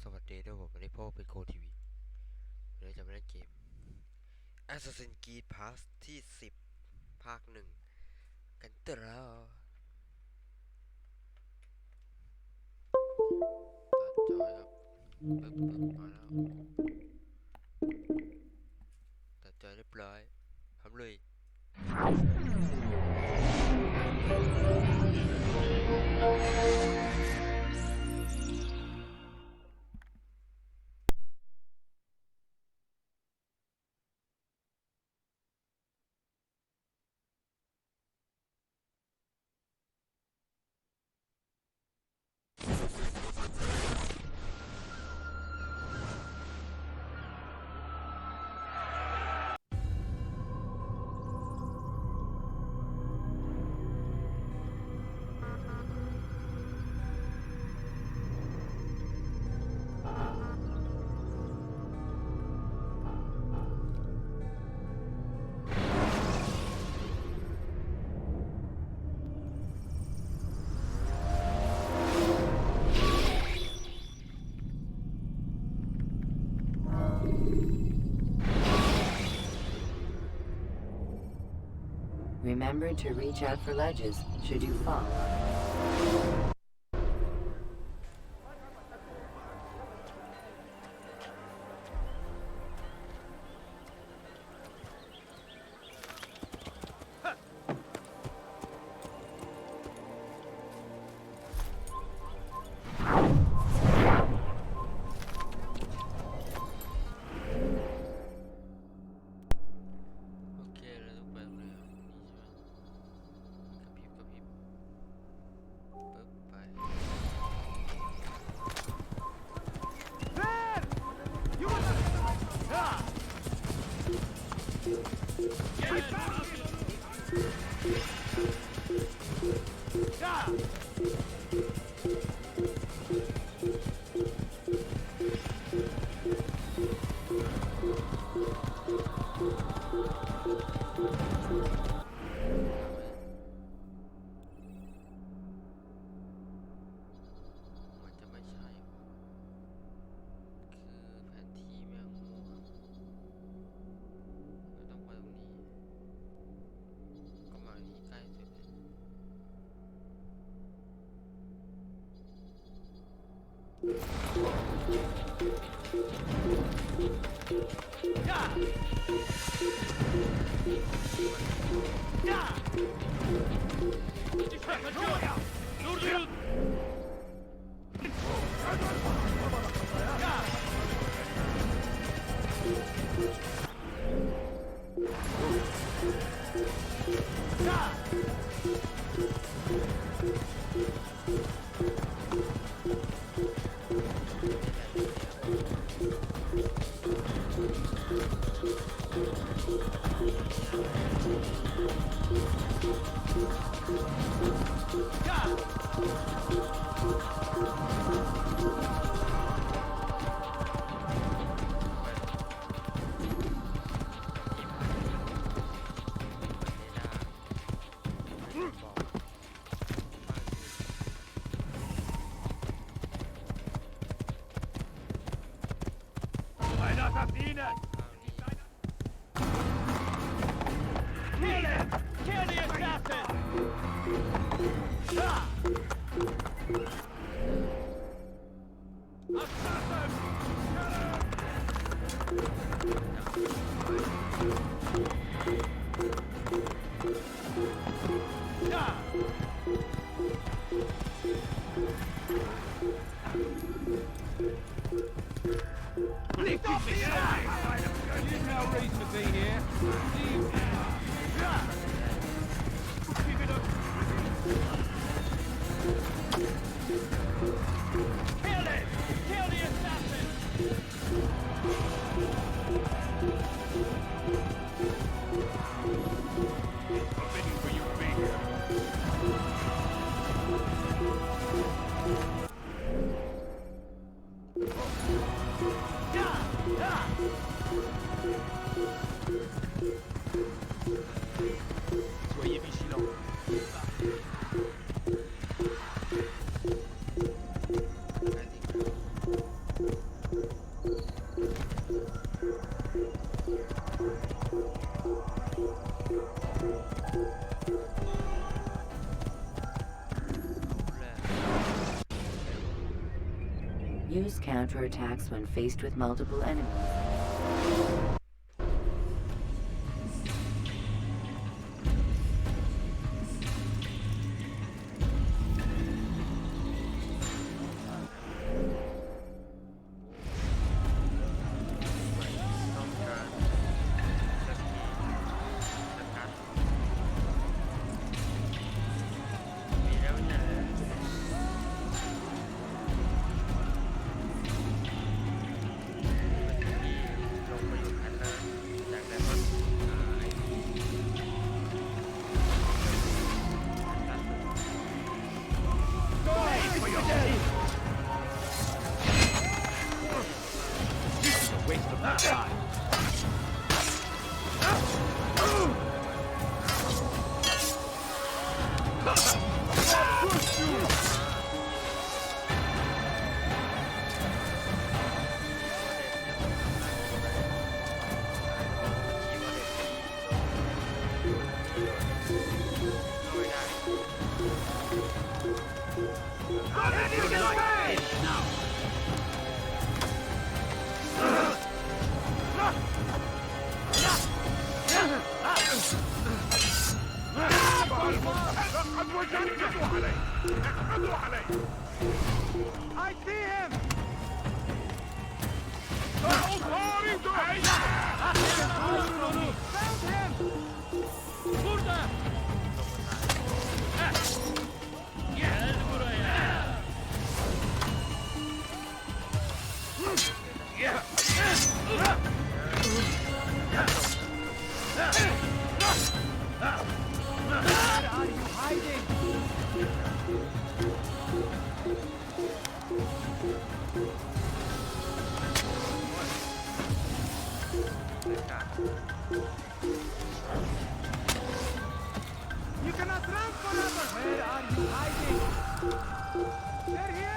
สวัสดีด้วยผมวันนี้พ่อเป็นโคทีวีเราจะมาเล่นเกม Assassin's Creed Pass ที่10ภาค1กันต่อแล้วตัดจอยครับปึ๊บมาแล้วตัดจอยเรียบร้อยทำเลย Remember to reach out for ledges should you fall. Use counterattacks when faced with multiple enemies. I see him! Found him! Burada! Gel buraya! Where are you hiding? You cannot run forever! Where are you hiding? There he is!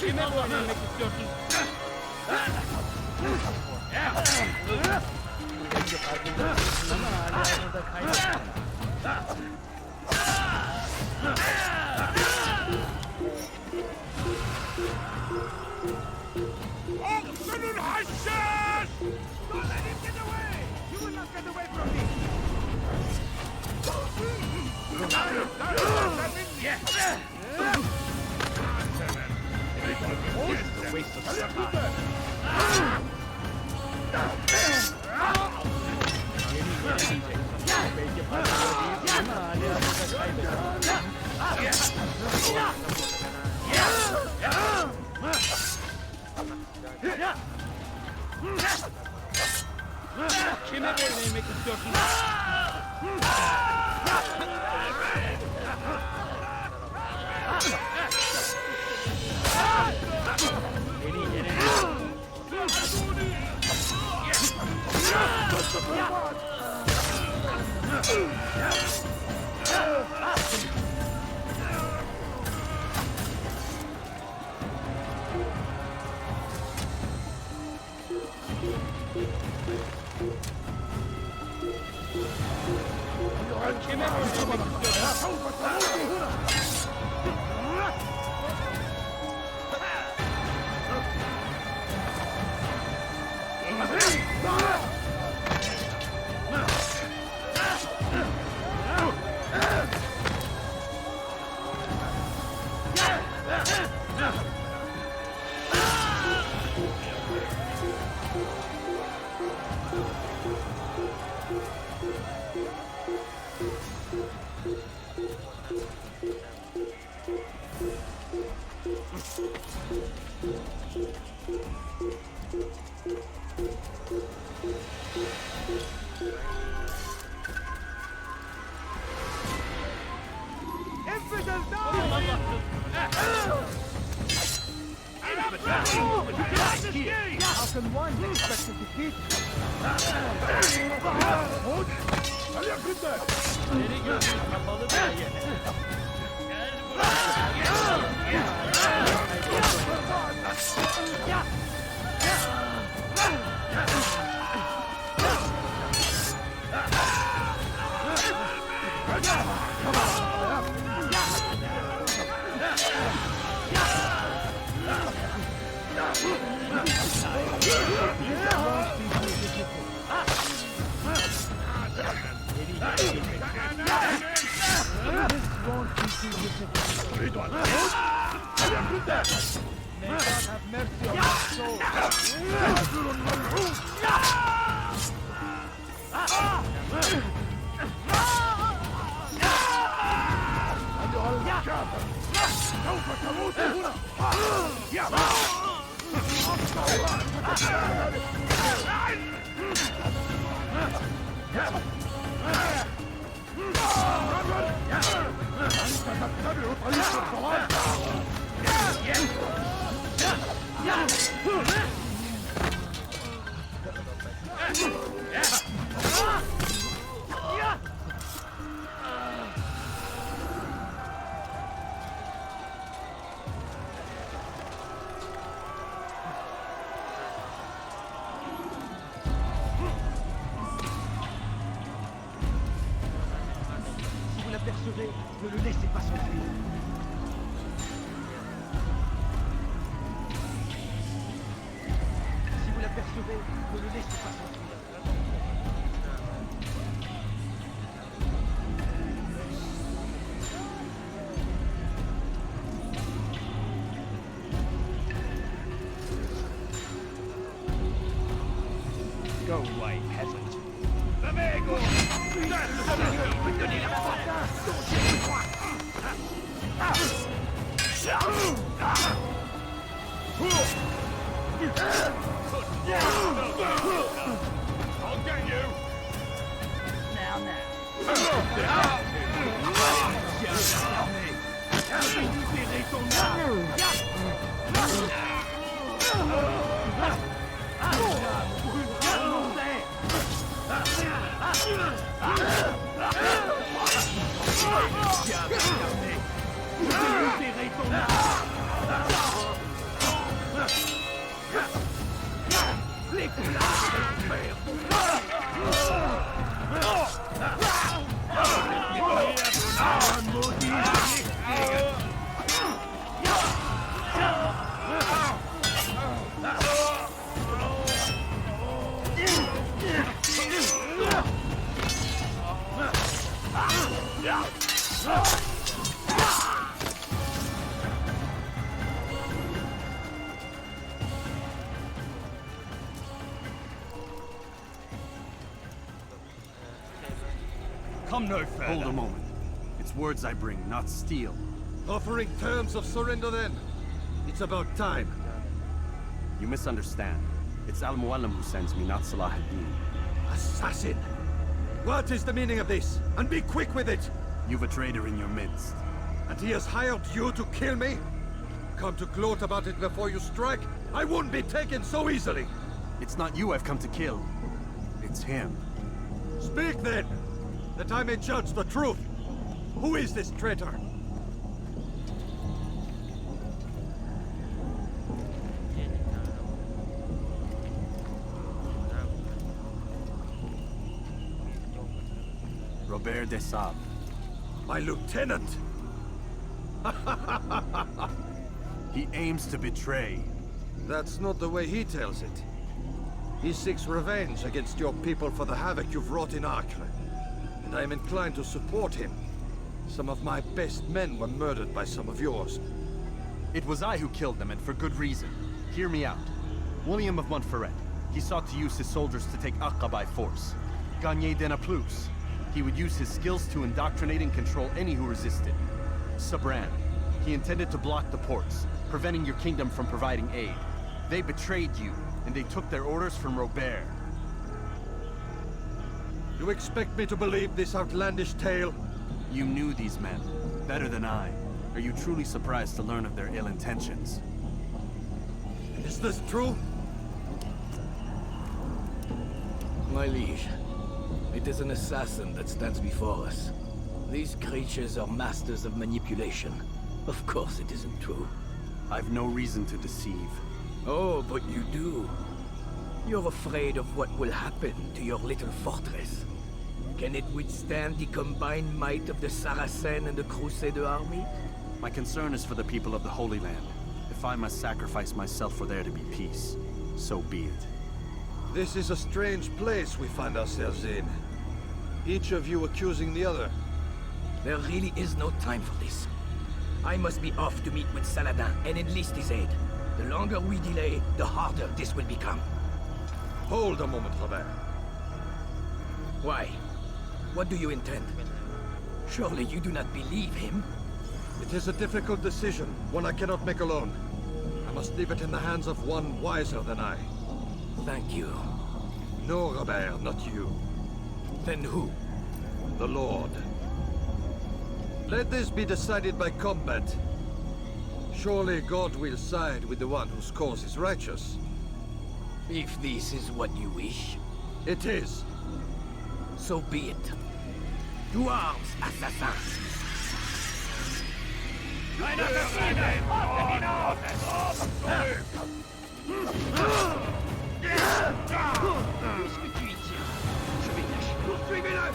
Kime bu anlamak istiyorsun? Ama hala burada kaybettim. Oğlum haşşaş! Don't let him get away! You will not get away from me! It's a waste of time. Kime boyun eğmek istiyorsun? Beni yere kime boyun eğmek istiyorsun? Falcon 1 expected defeat. May God have mercy on my soul. سوف تموت هنا. أنت تتبع طريق الضلال. Si vous l'apercevez, ne le laissez pas s'enfuir. Si vous l'apercevez, ne le laissez pas s'enfuir. Go away, peasant. I'll get you. Come no further. Hold a moment. It's words I bring, not steel. Offering terms of surrender then? It's about time. You misunderstand. It's Al-Mualim who sends me, not Salah ad-Din. Assassin! What is the meaning of this? And be quick with it! You've a traitor in your midst. And he has hired you to kill me? Come to gloat about it before you strike? I wouldn't be taken so easily! It's not you I've come to kill. It's him. Speak then! That I may judge the truth! Who is this traitor? Robert de Sable. My lieutenant! He aims to betray. That's not the way he tells it. He seeks revenge against your people for the havoc you've wrought in Acre. And I am inclined to support him. Some of my best men were murdered by some of yours. It was I who killed them, and for good reason. Hear me out. William of Montferrat. He sought to use his soldiers to take Acre by force. Gagné de Naplouse. He would use his skills to indoctrinate and control any who resisted. Sabran. He intended to block the ports, preventing your kingdom from providing aid. They betrayed you, and they took their orders from Robert. You expect me to believe this outlandish tale? You knew these men, better than I. Are you truly surprised to learn of their ill intentions? Is this true? My liege, it is an assassin that stands before us. These creatures are masters of manipulation. Of course it isn't true. I've no reason to deceive. Oh, but you do. You're afraid of what will happen to your little fortress. Can it withstand the combined might of the Saracen and the Crusader army? My concern is for the people of the Holy Land. If I must sacrifice myself for there to be peace, so be it. This is a strange place we find ourselves in. Each of you accusing the other. There really is no time for this. I must be off to meet with Saladin and enlist his aid. The longer we delay, the harder this will become. Hold a moment, Robert. Why? What do you intend? Surely you do not believe him? It is a difficult decision, one I cannot make alone. I must leave it in the hands of one wiser than I. Thank you. No, Robert, not you. Then who? The Lord. Let this be decided by combat. Surely God will side with the one whose cause is righteous. If this is what you wish, It is. so be it. To arms, assassins! Puisque tu y tiens, je vais t'achever. Poursuivez-le!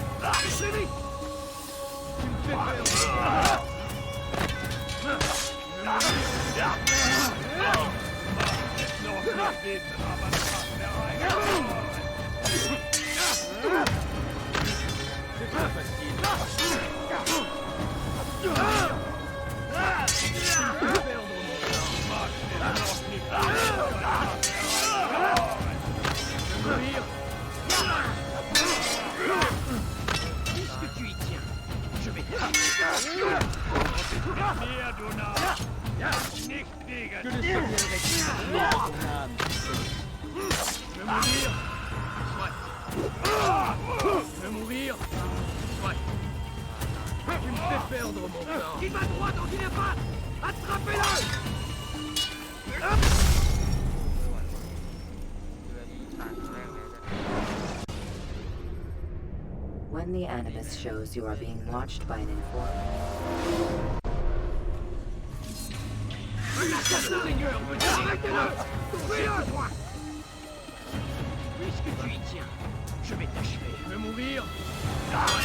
Suivez! Tu me fais peur! C'est pas facile. Tu me fais perdre mon temps. Je veux mourir. Puisque tu y tiens, je vais t'achever. Que le Seigneur récupère ton âme. Je veux mourir. Soit. Je veux mourir. Soit. Tu me fais perdre mon temps. Il va droit dans une impasse. Attrapez-le. เรือที่ทางแรกเลยนะ When the Animus shows you are being watched by an informant, Un assassin, Seigneur, me dit arrêtez-le. Tuez-le. Puisque tu y tiens, je vais t'achever. Je veux mourir.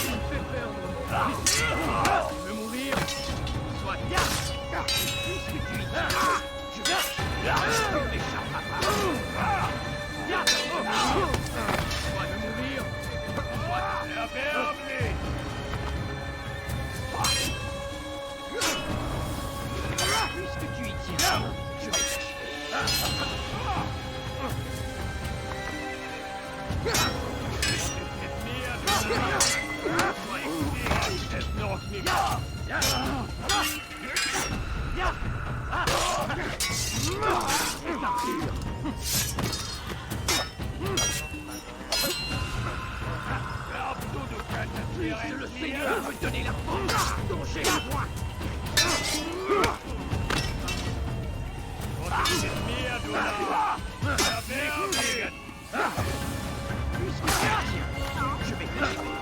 Il me fait perdre mon temps. Je veux mourir. Soit. Puisque tu y tiens, je vais t'achever. Tu n'échapperas pas. Soit de mourir. Puisque tu y tiens, je vais Puisse le Seigneur me donner la force dont j'ai besoin. Puisque tu y tiens, je vais t'achever.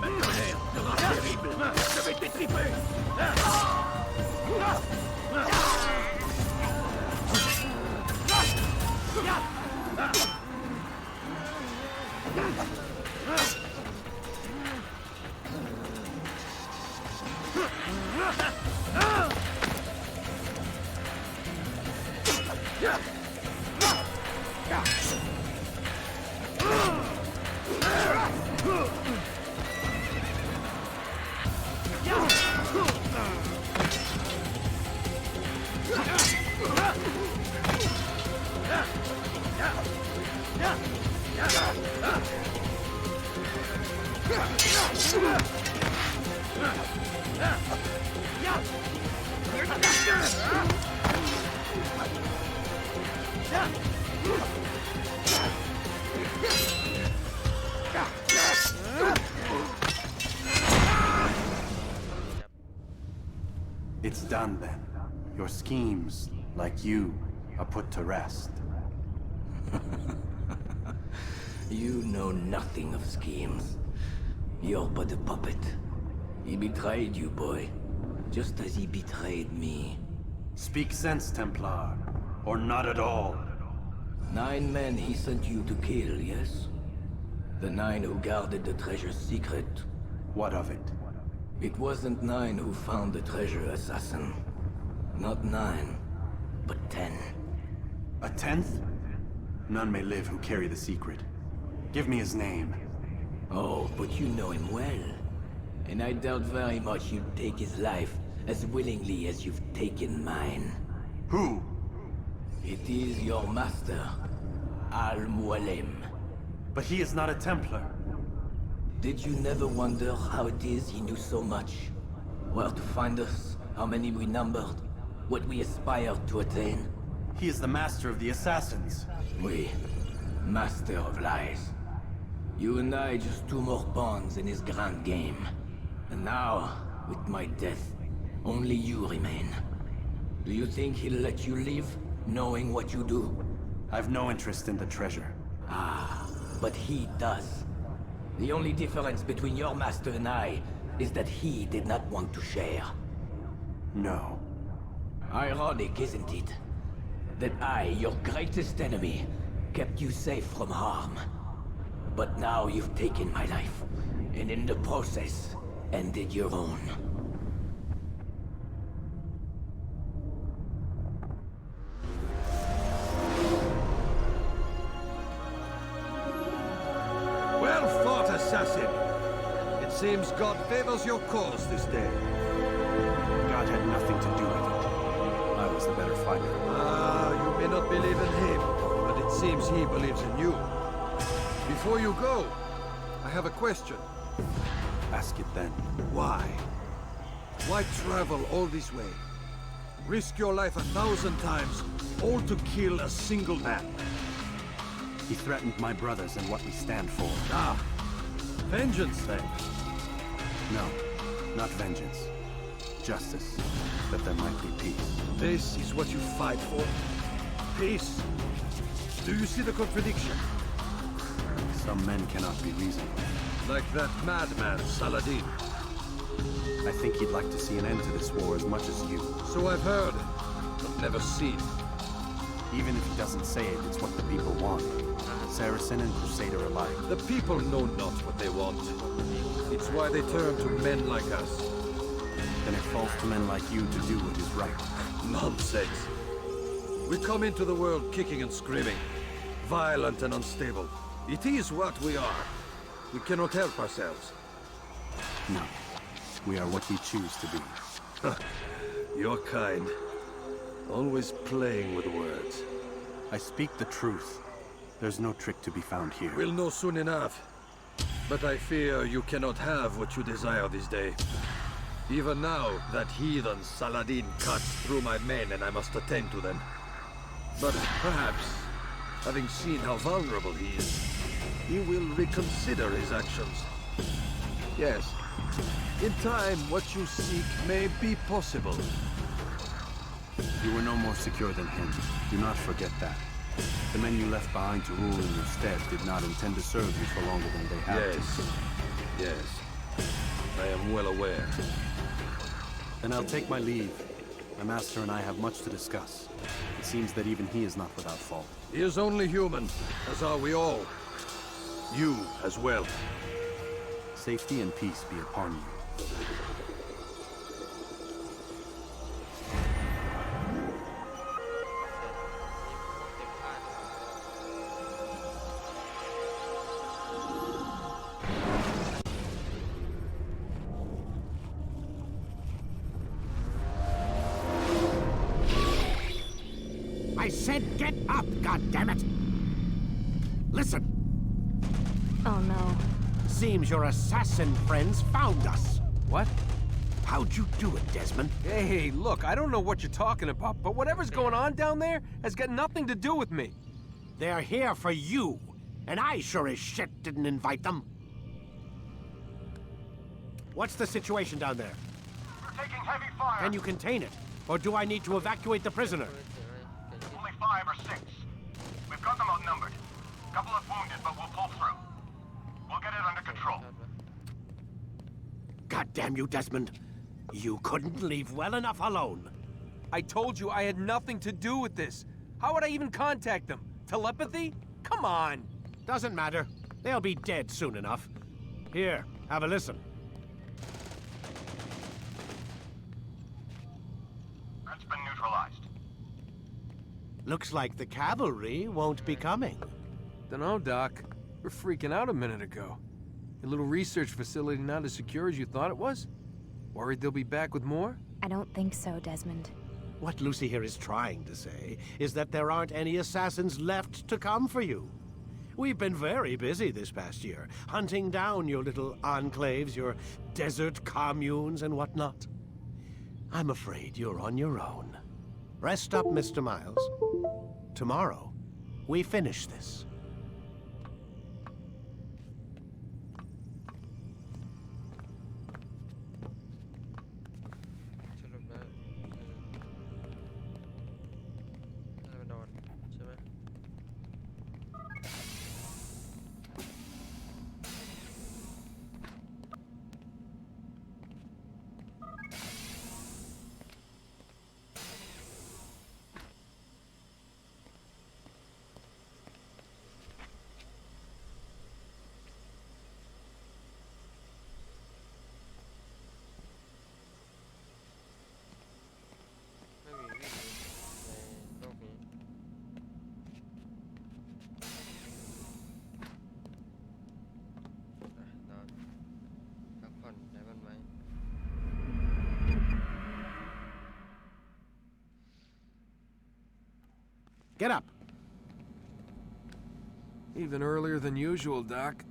Ma colère sera terrible. Je vais t'étriper. It's done then. Your schemes, like you, are put to rest. You know nothing of schemes. You're but a puppet. He betrayed you, boy. Just as he betrayed me. Speak sense, Templar. Or not at all. 9 men he sent you to kill, yes? The 9 who guarded the treasure's secret. What of it? It wasn't 9 who found the treasure, assassin. Not 9, but 10. A 10th? None may live who carry the secret. Give me his name. Oh, but you know him well. And I doubt very much you'd take his life as willingly as you've taken mine. Who? It is your master, Al-Mualim. But he is not a Templar. Did you never wonder how it is he knew so much? Where to find us, how many we numbered, what we aspired to attain? He is the master of the assassins. We, master of lies. You and I just 2 more pawns in his grand game. And now, with my death, only you remain. Do you think he'll let you live, knowing what you do? I've no interest in the treasure. Ah, but he does. The only difference between your master and I is that he did not want to share. No. Ironic, isn't it? That I, your greatest enemy, kept you safe from harm. But now you've taken my life, and in the process, ended your own. Well fought, assassin. It seems God favors your cause this day. God had nothing to do with it. I was the better fighter. Ah, you may not believe in him, but it seems he believes in you. Before you go, I have a question. Ask it then. Why? Why travel all this way? Risk your life 1,000 times, all to kill a single man. He threatened my brothers and what we stand for. Ah, vengeance then. No, not vengeance. Justice, that there might be peace. This is what you fight for? Peace? Do you see the contradiction? Some men cannot be reasoned with. Like that madman, Saladin. I think he'd like to see an end to this war as much as you. So I've heard, but never seen. Even if he doesn't say it, it's what the people want. Saracen and Crusader alike. The people know not what they want. It's why they turn to men like us. Then it falls to men like you to do what is right. Nonsense. We come into the world kicking and screaming, violent and unstable. It is what we are. We cannot help ourselves. No. We are what we choose to be. Your kind. Always playing with words. I speak the truth. There's no trick to be found here. We'll know soon enough. But I fear you cannot have what you desire this day. Even now, that heathen Saladin cuts through my men and I must attend to them. But perhaps, having seen how vulnerable he is, he will reconsider his actions. Yes, in time, what you seek may be possible. You were no more secure than him. Do not forget that. The men you left behind to rule in your stead did not intend to serve you for longer than they had to. Yes. I am well aware. Then I'll take my leave. My master and I have much to discuss. It seems that even he is not without fault. He is only human, as are we all. You as well. Safety and peace be upon you. I said get up, goddammit! Listen, Oh no. seems your assassin friends found us. What? How'd you do it, Desmond? Hey, look, I don't know what you're talking about, but whatever's going on down there has got nothing to do with me. They're here for you, and I sure as shit didn't invite them. What's the situation down there? We're taking heavy fire. Can you contain it? Or do I need to evacuate the prisoner? Only 5 or 6. We've got them outnumbered. Couple of wounded, but we'll pull through. We'll get it under control. God damn you, Desmond. You couldn't leave well enough alone. I told you I had nothing to do with this. How would I even contact them? Telepathy? Come on. Doesn't matter. They'll be dead soon enough. Here, have a listen. Threat's been neutralized. Looks like the cavalry won't be coming. Dunno, Doc. We're freaking out a minute ago. Your little research facility not as secure as you thought it was? Worried they'll be back with more? I don't think so, Desmond. What Lucy here is trying to say is that there aren't any assassins left to come for you. We've been very busy this past year, hunting down your little enclaves, your desert communes and whatnot. I'm afraid you're on your own. Rest up, Mr. Miles. Tomorrow, we finish this. Get up. Even earlier than usual, Doc.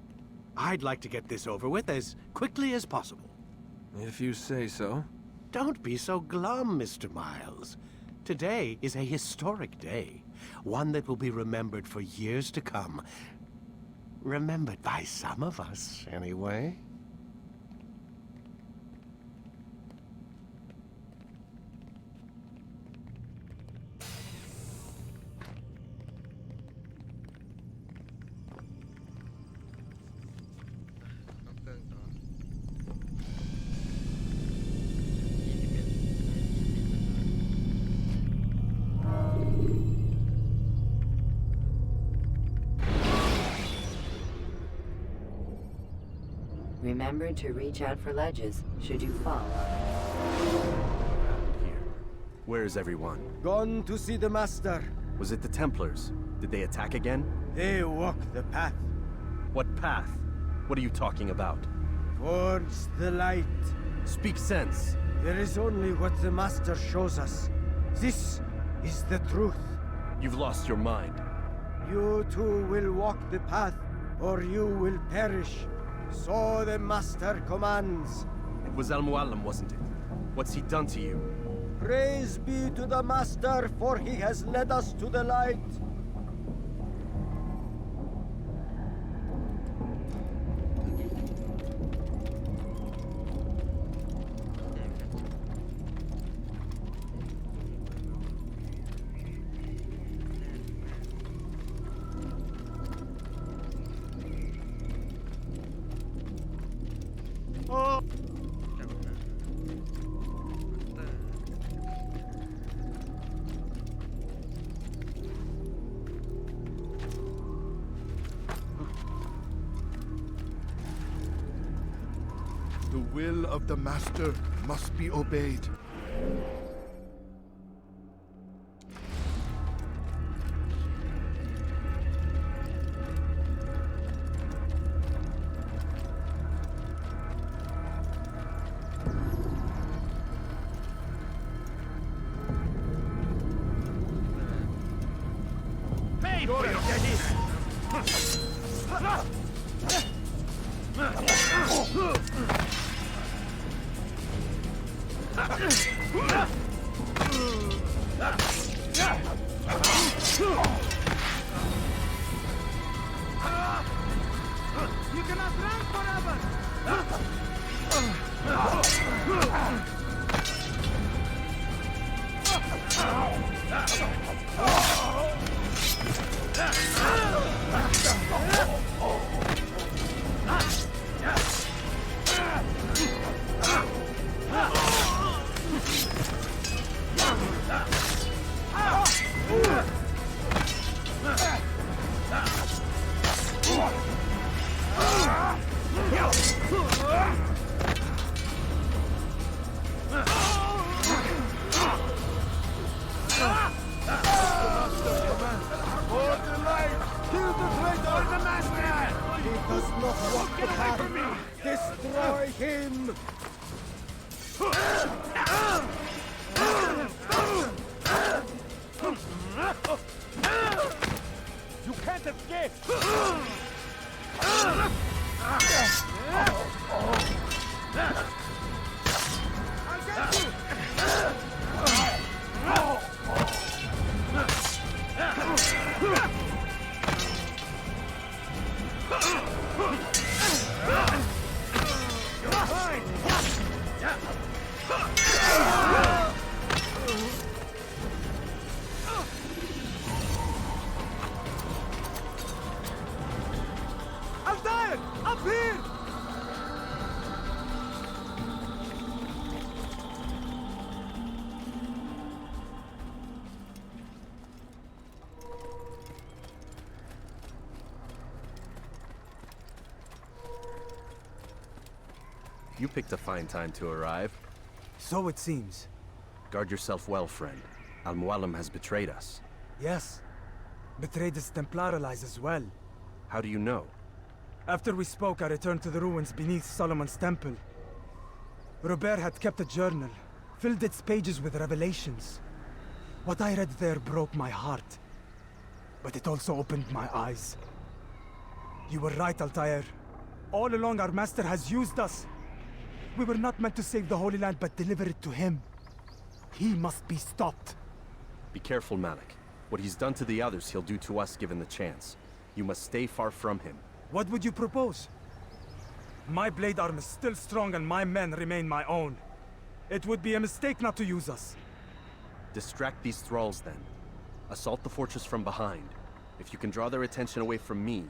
I'd like to get this over with as quickly as possible. If you say so. Don't be so glum, Mr. Miles. Today is a historic day, one that will be remembered for years to come. Remembered by some of us, anyway. Remember to reach out for ledges should you fall. Here. Where is everyone? Gone to see the Master. Was it the Templars? Did they attack again? They walk the path What path? What are you talking about? towards the light. Speak sense. There is only what the Master shows us. This is the truth. You've lost your mind. You too will walk the path, or you will perish. So the Master commands. It was Al-Mualim, wasn't it? What's he done to you? Praise be to the Master, for he has led us to the light. The will of the Master must be obeyed. Pay for your You cannot run forever! He does not walk the path. Destroy him! You can't escape! I'll get you! Altair! Up here! You picked a fine time to arrive. So it seems. Guard yourself well, friend. Al-Mualim has betrayed us. Yes. Betrayed his Templar allies as well. How do you know? After we spoke, I returned to the ruins beneath Solomon's temple. Robert had kept a journal, filled its pages with revelations. What I read there broke my heart. But it also opened my eyes. You were right, Altair. All along, our master has used us. We were not meant to save the Holy Land, but deliver it to him. He must be stopped. Be careful, Malik. What he's done to the others, he'll do to us given the chance. You must stay far from him. What would you propose? My blade arm is still strong and my men remain my own. It would be a mistake not to use us. Distract these thralls, then. Assault the fortress from behind. If you can draw their attention away from me,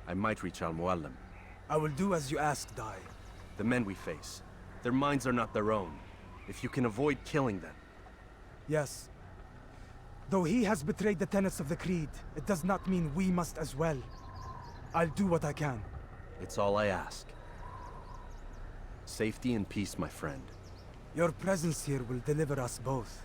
I might reach Al-Mualim. I will do as you ask, Dai. The men we face, their minds are not their own. If you can avoid killing them. Yes. Though he has betrayed the tenets of the Creed, it does not mean we must as well. I'll do what I can. It's all I ask. Safety and peace, my friend. Your presence here will deliver us both.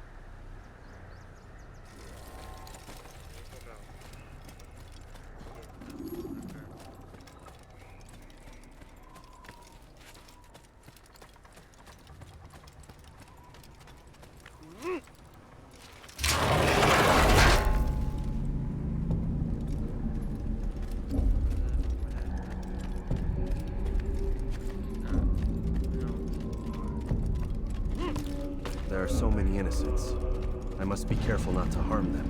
There are so many innocents. I must be careful not to harm them.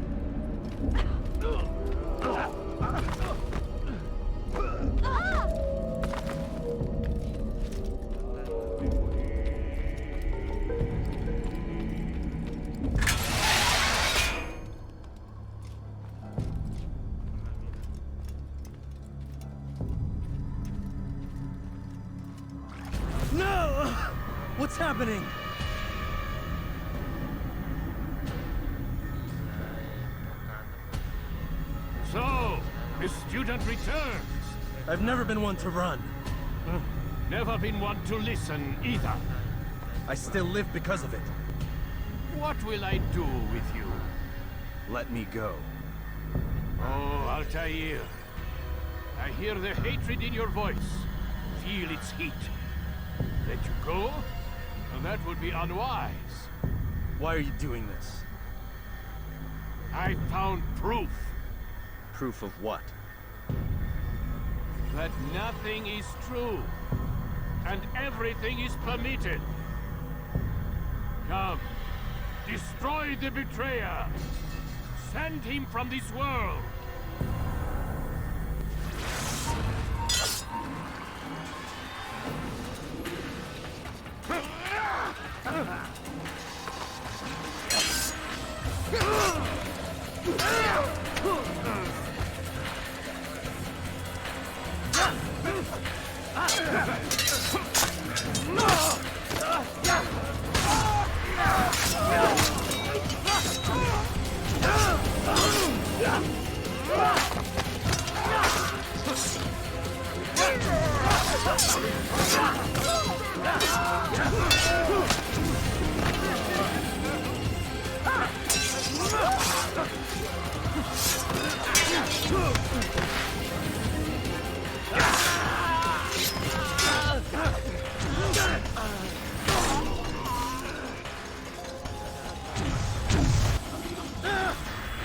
No! What's happening? So, the student returns. I've never been one to run. Never been one to listen either. I still live because of it. What will I do with you? Let me go. Oh, Altair. I hear the hatred in your voice. Feel its heat. Let you go? That would be unwise. Why are you doing this? I found proof. Proof of what? That nothing is true. And everything is permitted. Come. Destroy the betrayer. Send him from this world.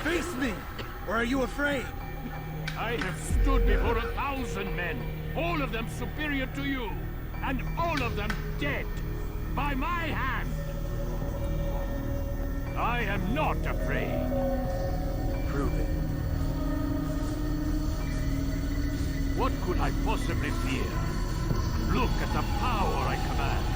Face me! Or are you afraid? I have stood before 1,000 men, all of them superior to you, and all of them dead, by my hand. I am not afraid. Prove it. What could I possibly fear? Look at the power I command.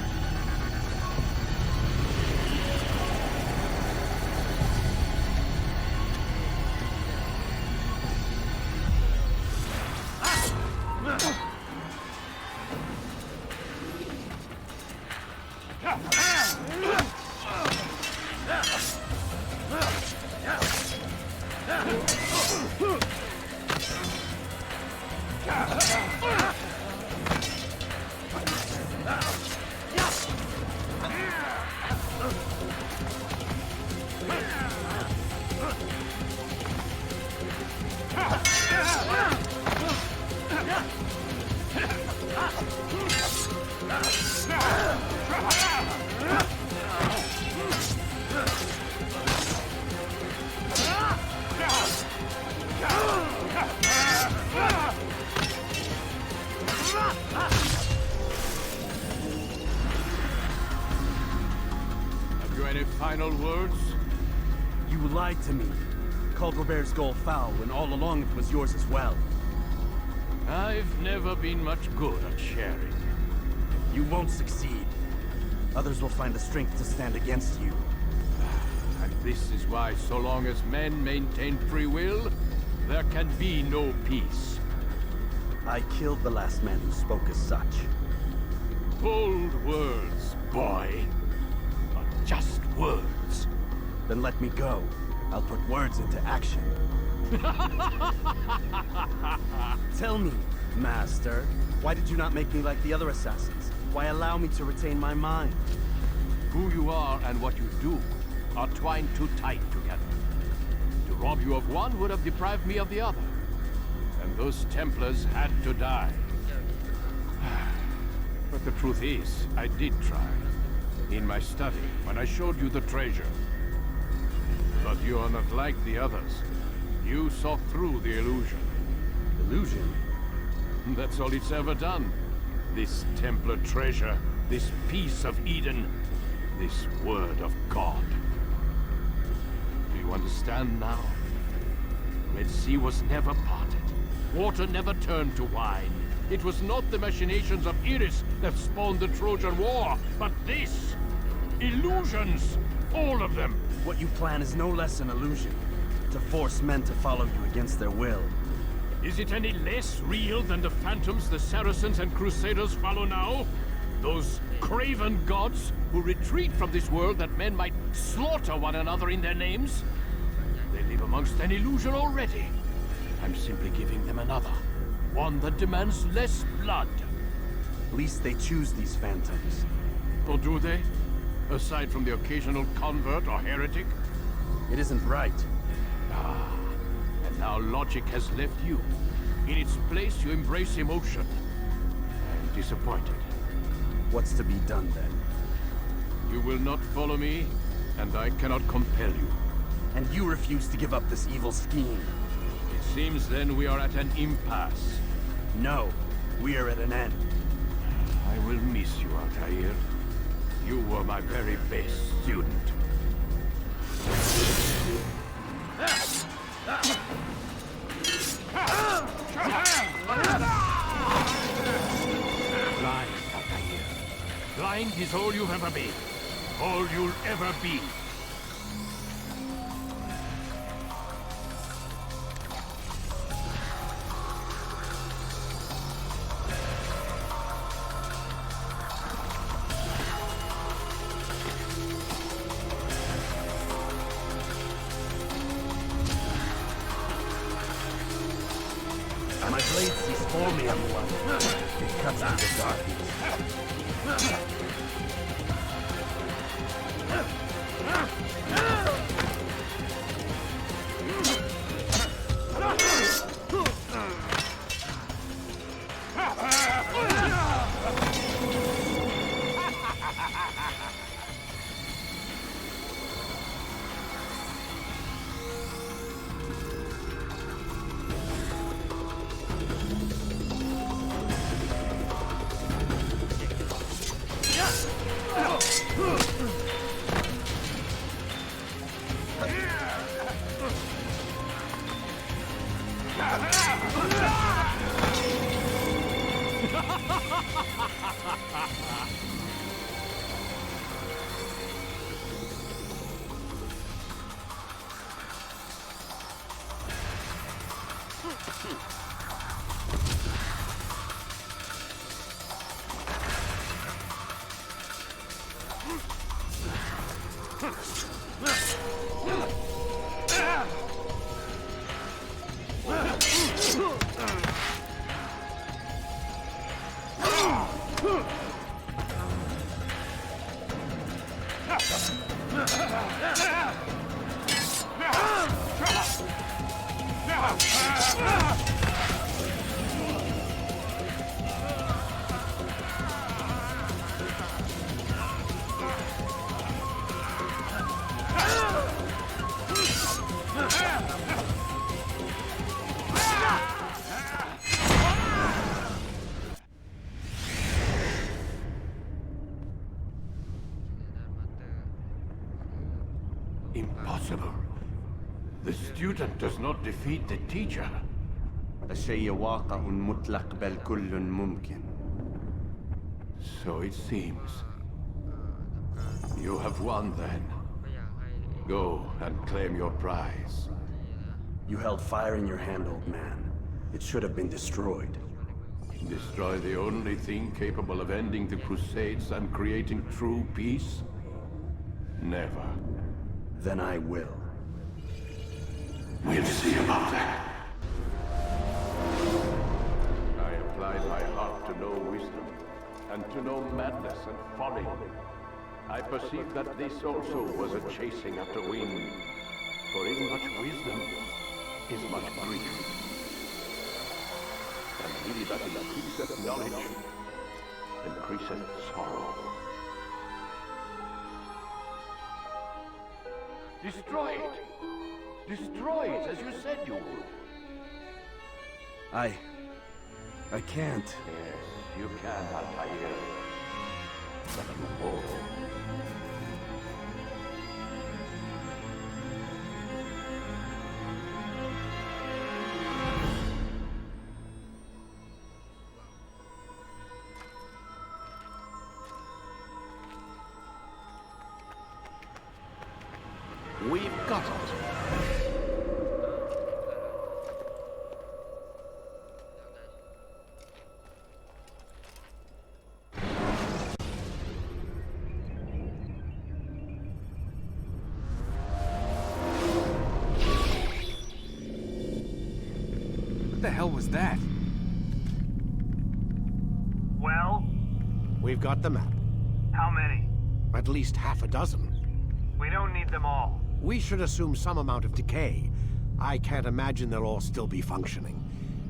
Have you any final words? You lied to me. Called Robert's goal foul when all along it was yours as well. I've never been much good at sharing. You won't succeed. Others will find the strength to stand against you. And this is why, so long as men maintain free will, there can be no peace. I killed the last man who spoke as such. Bold words, boy. But just words. Then let me go. I'll put words into action. Tell me, Master, why did you not make me like the other assassins? Why allow me to retain my mind? Who you are and what you do are twined too tight together. To rob you of one would have deprived me of the other. And those Templars had to die. But the truth is, I did try. In my study, when I showed you the treasure. But you are not like the others. You saw through the illusion. Illusion? That's all it's ever done. This Templar treasure, this piece of Eden, this word of God. Do you understand now? Red Sea was never parted. Water never turned to wine. It was not the machinations of Iris that spawned the Trojan War, but this! Illusions! All of them! What you plan is no less an illusion. To force men to follow you against their will. Is it any less real than the phantoms the Saracens and Crusaders follow now? Those craven gods who retreat from this world that men might slaughter one another in their names? They live amongst an illusion already. I'm simply giving them another. One that demands less blood. At least they choose these phantoms. Or do they? Aside from the occasional convert or heretic? It isn't right. Ah, and now logic has left you. In its place, you embrace emotion. I'm disappointed. What's to be done then? You will not follow me, and I cannot compel you. And you refuse to give up this evil scheme. It seems then we are at an impasse. No, we are at an end. I will miss you, Altair. You were my very best student. Blind, Altair. Blind is all you've ever been. All you'll ever be. My blade sees formium one. It cuts out the darkness. Impossible. The student does not defeat the teacher. الشيء واقع مطلق بل كل ممكن. So it seems. You have won then. Go and claim your prize. You held fire in your hand, old man. It should have been destroyed. Destroy the only thing capable of ending the Crusades and creating true peace? Never. Then I will. We'll see about that. I applied my heart to know wisdom, and to know madness and folly. I perceived that this also was a chasing after wind, for in much wisdom is much grief. And he that increaseth knowledge increaseth sorrow. Destroy it! Destroy it, as you said you would. I can't. Yes, you can, Altair. But you won't. We've got it. What the hell was that? Well? We've got the map. How many? At least half a dozen. We don't need them all. We should assume some amount of decay. I can't imagine they'll all still be functioning.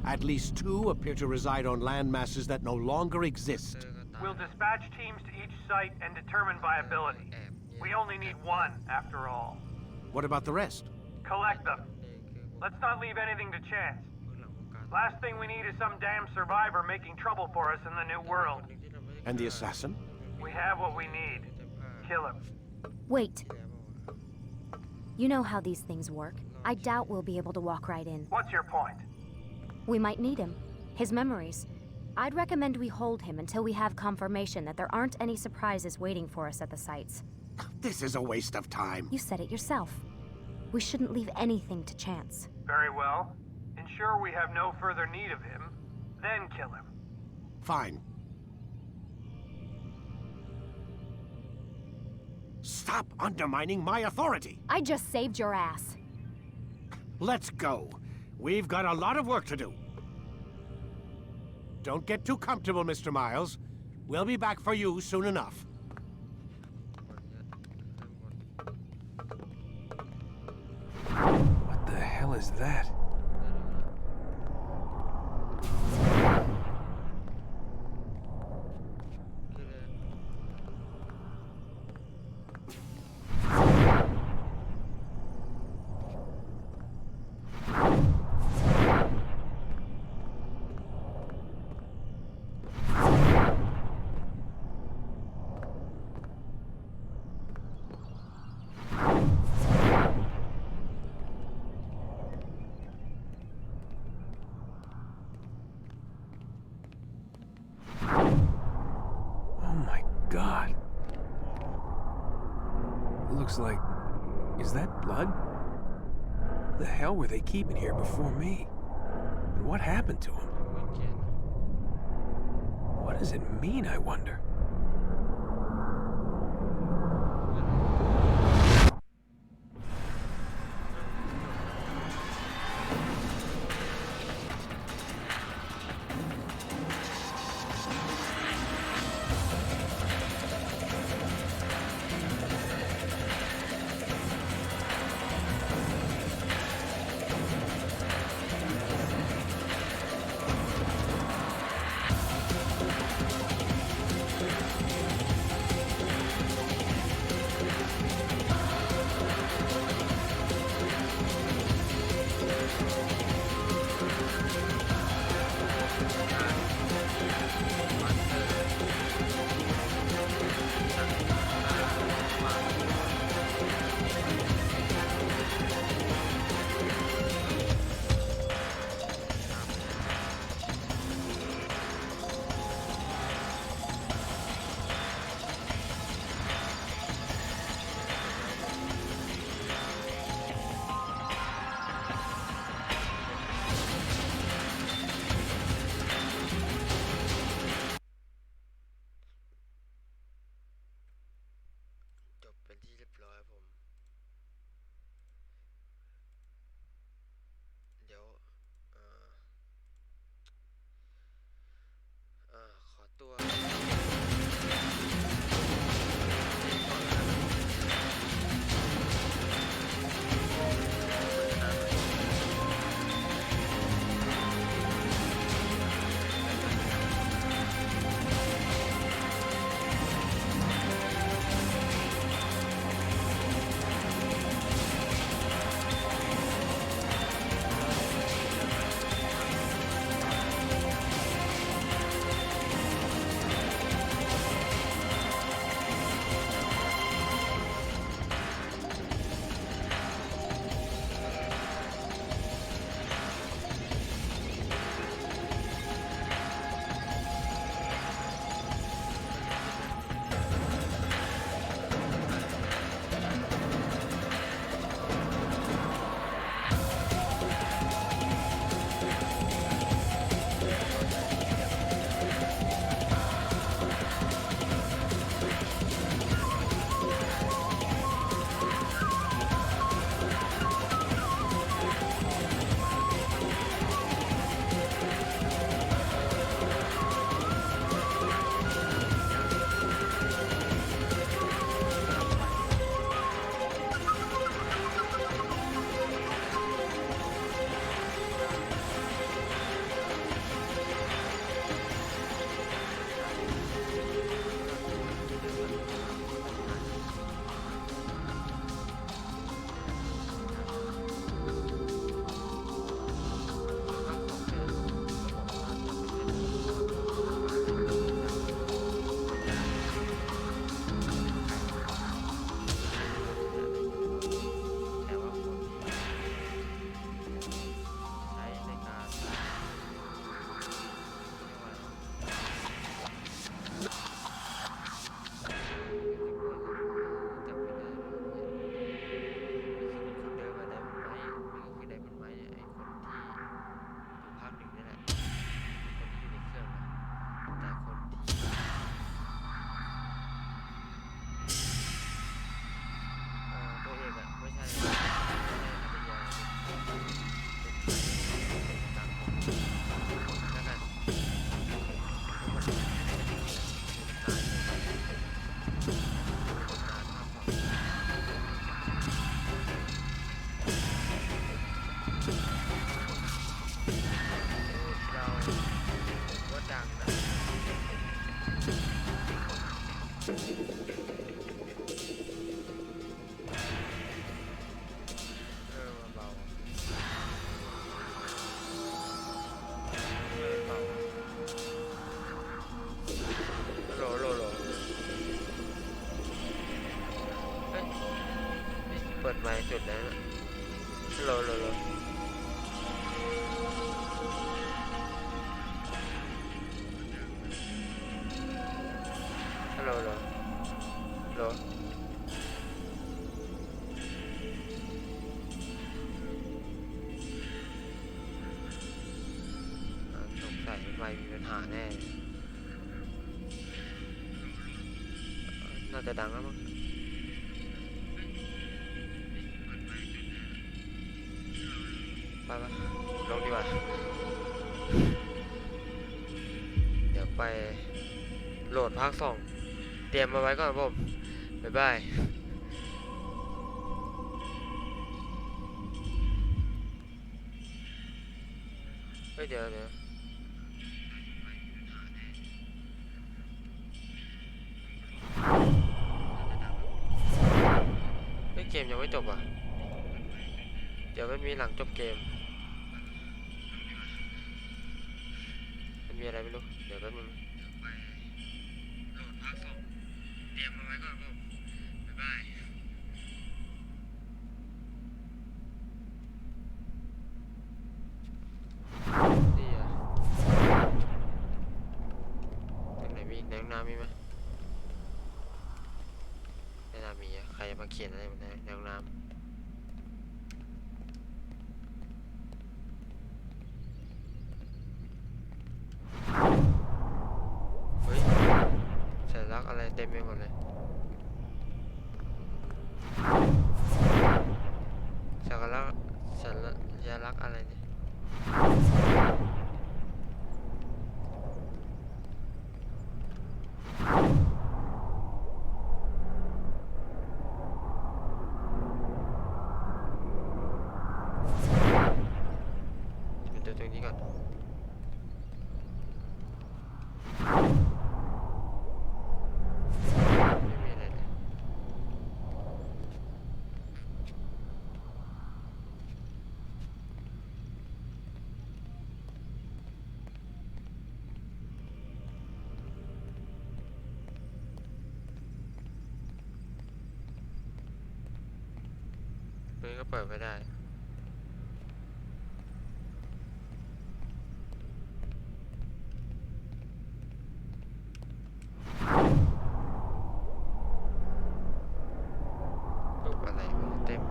At least 2 appear to reside on land masses that no longer exist. We'll dispatch teams to each site and determine viability. We only need 1, after all. What about the rest? Collect them. Let's not leave anything to chance. Last thing we need is some damn survivor making trouble for us in the new world. And the assassin? We have what we need. kill him. Wait. You know how these things work. I doubt we'll be able to walk right in. What's your point? We might need him. His memories. I'd recommend we hold him until we have confirmation that there aren't any surprises waiting for us at the sites. This is a waste of time. You said it yourself. We shouldn't leave anything to chance. Very well. Ensure we have no further need of him, then kill him. Fine. Stop undermining my authority! I just saved your ass. Let's go. We've got a lot of work to do. Don't get too comfortable, Mr. Miles. We'll be back for you soon enough. What the hell is that? God. It looks like... Is that blood? What the hell were they keeping here before me? And what happened to him? What does it mean, I wonder? จุดแล้วนะฮัลโหลฮัลโหลฮัลโหลฮัลโหลฮัลโหลสงสัยไฟมีปัญหาแน่น่าจะดังแล้วมั้งไปลงดีกว่าเดี๋ยวไปโหลดภาค 2เตรียมมาไว้ก่อนผมบ๊ายบายเฮ้ยเดี๋ยวเกมยังไม่จบอ่ะเดี๋ยวมันมีหลังจบเกมมันมีอะไรไม่รู้เดี๋ยวแป๊บนึงโหลดภาค 2เตรียมมาไว้ก่อนผมบ๊ายบายนี่อ่ะตรงไหนมีอีกแนวน้ำมีไหมไม่น่ามีอ่ะใครจะมาเขียนอะไรบนแนวน้ำเฮ้ยสัญลักษณ์อะไรเต็มไปหมดเลยสัญลักษณ์อะไรเนี่ยตรงนี้ก่อนไม่มีอะไรเลยมันก็เปิดไม่ได้รูปอะไรวะเต็ม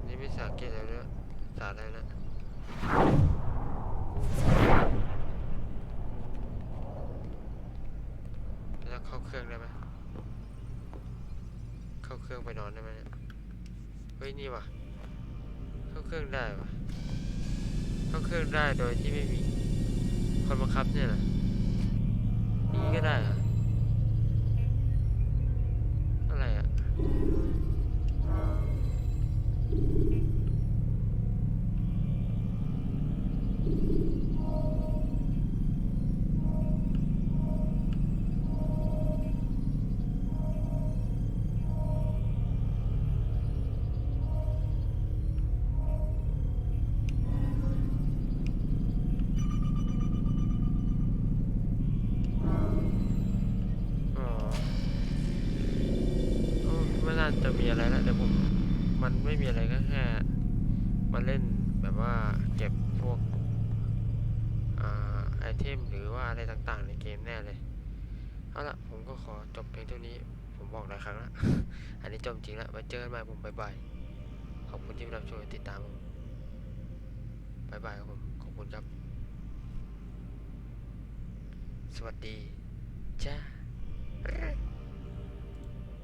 นี่ไม่สังเกตแล้วเนี่ยสาอะไรนะแล้วเข้าเครื่องได้ไหมเข้าเครื่องไปนอนได้ไหมเนี่ยเฮ้ยนี่วะเข้าเครื่องได้วะเข้าเครื่องได้โดยที่ไม่มีคนบังคับเนี่ยนะนี่ก็ได้เหรออะไรอ่ะไม่น่าจะมีอะไรแล้วเดี๋ยวผมมันไม่มีอะไรก็แค่มาเล่นแบบว่าเก็บพวกไอเทมหรือว่าอะไรต่างๆในเกมแน่เลยเอาละผมก็ขอจบเพียงเท่านี้ผมบอกหลายครั้งแล้ว อันนี้จบจริงแล้วไว้เจอกันใหม่ผมบ๊ายบายขอบคุณที่รับชมติดตามผมบ๊ายบายครับผมขอบคุณครับสวัสดีจ้า